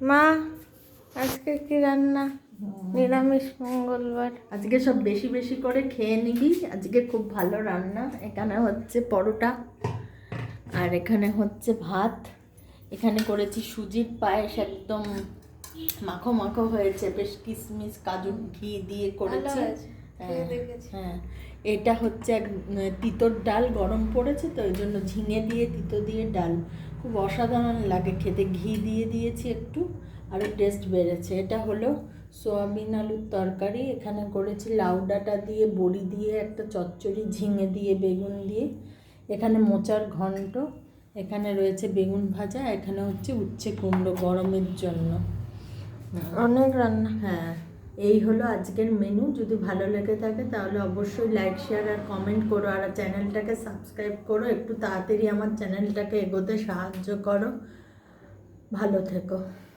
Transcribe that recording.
মা, আজকে কি রান্না? নিরামিষ মঙ্গলবার। আজকে সব বেশি বেশি করে খেয়ে নিবি। আজকে খুব ভালো রান্না। এখানে হচ্ছে পরোটা, আর এখানে হচ্ছে ভাত। এখানে করেছি সুজির পায়েস, একদম মাখো মাখো হয়েছে, বেশ কিশমিশ কাজু ঘি দিয়ে করেছি। হ্যাঁ, এটা হচ্ছে এক তিতর ডাল, গরম পড়েছে তো ওই জন্য ঝিঙে দিয়ে তিতো দিয়ে ডাল খুব অসাধারণ লাগে খেতে। ঘি দিয়ে দিয়েছি একটু, আরও টেস্ট বেড়েছে। এটা হলো সোয়াবিন আলুর তরকারি। এখানে করেছি লাউ ডাঁটা দিয়ে, বড়ি দিয়ে একটা চচ্চড়ি, ঝিঙে দিয়ে, বেগুন দিয়ে। এখানে মোচার ঘন্ট, এখানে রয়েছে বেগুন ভাজা, এখানে হচ্ছে উচ্ছে কুমড়ো গরমের জন্য। অনেক রান্না। হ্যাঁ, এই হলো আজকের মেনু। যদি ভালো লেগে থাকে তাহলে অবশ্যই লাইক, শেয়ার আর কমেন্ট করো, আর চ্যানেলটাকে সাবস্ক্রাইব করো। একটু তাড়াতাড়ি আমার চ্যানেলটাকে এগোতে সাহায্য করো। ভালো থেকো।